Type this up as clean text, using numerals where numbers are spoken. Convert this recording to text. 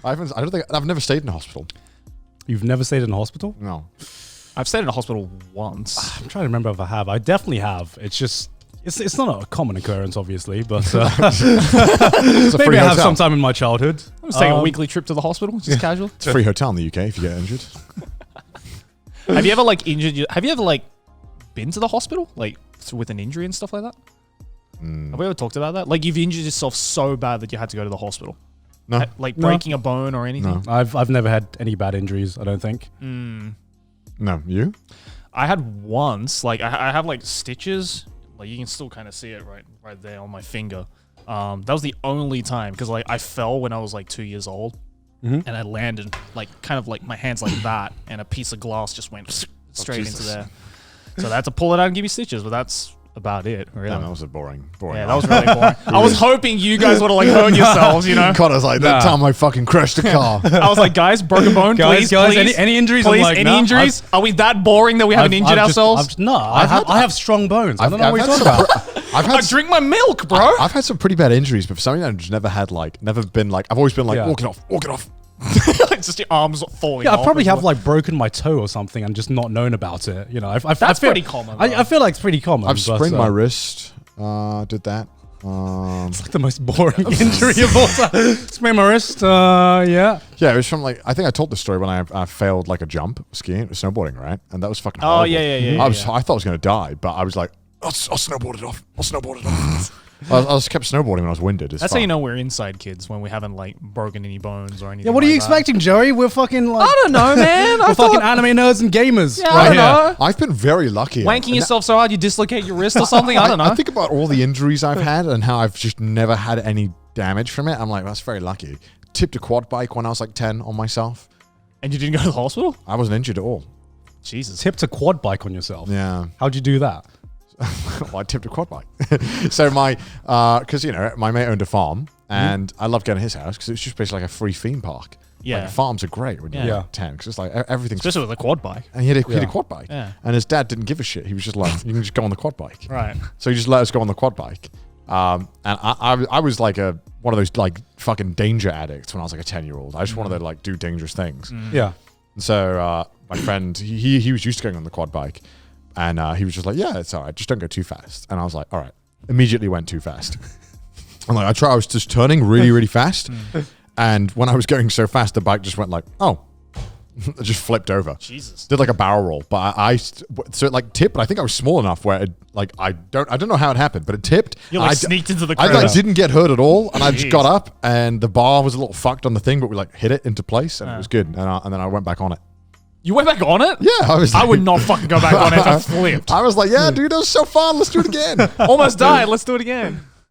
I've never stayed in a hospital. You've never stayed in a hospital? No. I've stayed in a hospital once. I'm trying to remember if I have. I definitely have. It's just, it's not a common occurrence, obviously, but maybe I have sometime in my childhood. I was taking a weekly trip to the hospital, just casual. It's a free hotel in the UK if you get injured. Have you ever like been to the hospital like with an injury and stuff like that? Have we ever talked about that? Like you've injured yourself so bad that you had to go to the hospital? No. Like breaking a bone or anything? No. I've never had any bad injuries, I don't think. No, you? I had once, like I have like stitches, like you can still kind of see it right there on my finger. That was the only time because like I fell when I was like 2 years old, and I landed like kind of like my hands like that, and a piece of glass just went straight into there. So I had to pull it out and give me stitches, but that's about it. Really, Damn, that was a boring. Yeah, that was really boring. I was hoping you guys would have like hurt yourselves, you know. God, I was like, that time I fucking crashed a car. I was like, guys, broken bone, please. Any injuries? Please, Like, any injuries? Are we that boring that we haven't injured ourselves? I have strong bones. I don't know what you're talking about. I drink my milk, bro. I've had some pretty bad injuries, but for some reason I've just never been like, I've always been like, walk it off. It's just your arms falling Yeah, off. I probably have like broken my toe or something and just not known about it. You know, that's pretty common. I feel like it's pretty common. I've sprained my wrist. Did that. It's like the most boring injury of all time. Sprained my wrist. Yeah. Yeah, it was from like, I think I told the story when I failed like a jump skiing, snowboarding, right? And that was fucking horrible. Oh, yeah. I thought I was going to die, but I was like, I'll snowboard it off. I just kept snowboarding when I was winded. That's how you know we're inside kids, when we haven't like broken any bones or anything. Yeah, what are you like expecting, Joey? We're fucking like, I don't know, man. we're fucking anime nerds and gamers. Yeah, I don't know. I've been very lucky. Wanking yourself so hard you dislocate your wrist or something. I don't know. I think about all the injuries I've had and how I've just never had any damage from it. I'm like, that's very lucky. Tipped a quad bike when I was like 10 on myself. And you didn't go to the hospital? I wasn't injured at all. Jesus. Tipped a quad bike on yourself. Yeah. How'd you do that? Well, I tipped a quad bike. So because my mate owned a farm, and I loved going to his house because it was just basically like a free theme park. Yeah. Like, farms are great when you're 10 because it's like everything's... Especially with a quad bike. And he had a quad bike. Yeah. And his dad didn't give a shit. He was just like, you can just go on the quad bike. Right. So he just let us go on the quad bike. And I was like one of those like fucking danger addicts when I was like a 10-year-old. I just wanted to like do dangerous things. Yeah. And so my friend, he was used to going on the quad bike. And he was just like, yeah, it's all right. Just don't go too fast. And I was like, all right. Immediately went too fast. I'm like, I was just turning really, really fast. And when I was going so fast, the bike just went like, oh. It just flipped over. Jesus. Did like a barrel roll. But so it like tipped, but I think I was small enough where it, like, I don't know how it happened, but it tipped. You like sneaked into the I crowd. like didn't get hurt at all. And I just got up and the bar was a little fucked on the thing, but we like hit it into place and it was good. And then I went back on it. You went back on it? Yeah, I would not fucking go back on it if I flipped. I was like, yeah, dude, that was so fun. Let's do it again. Almost died. Let's do it again.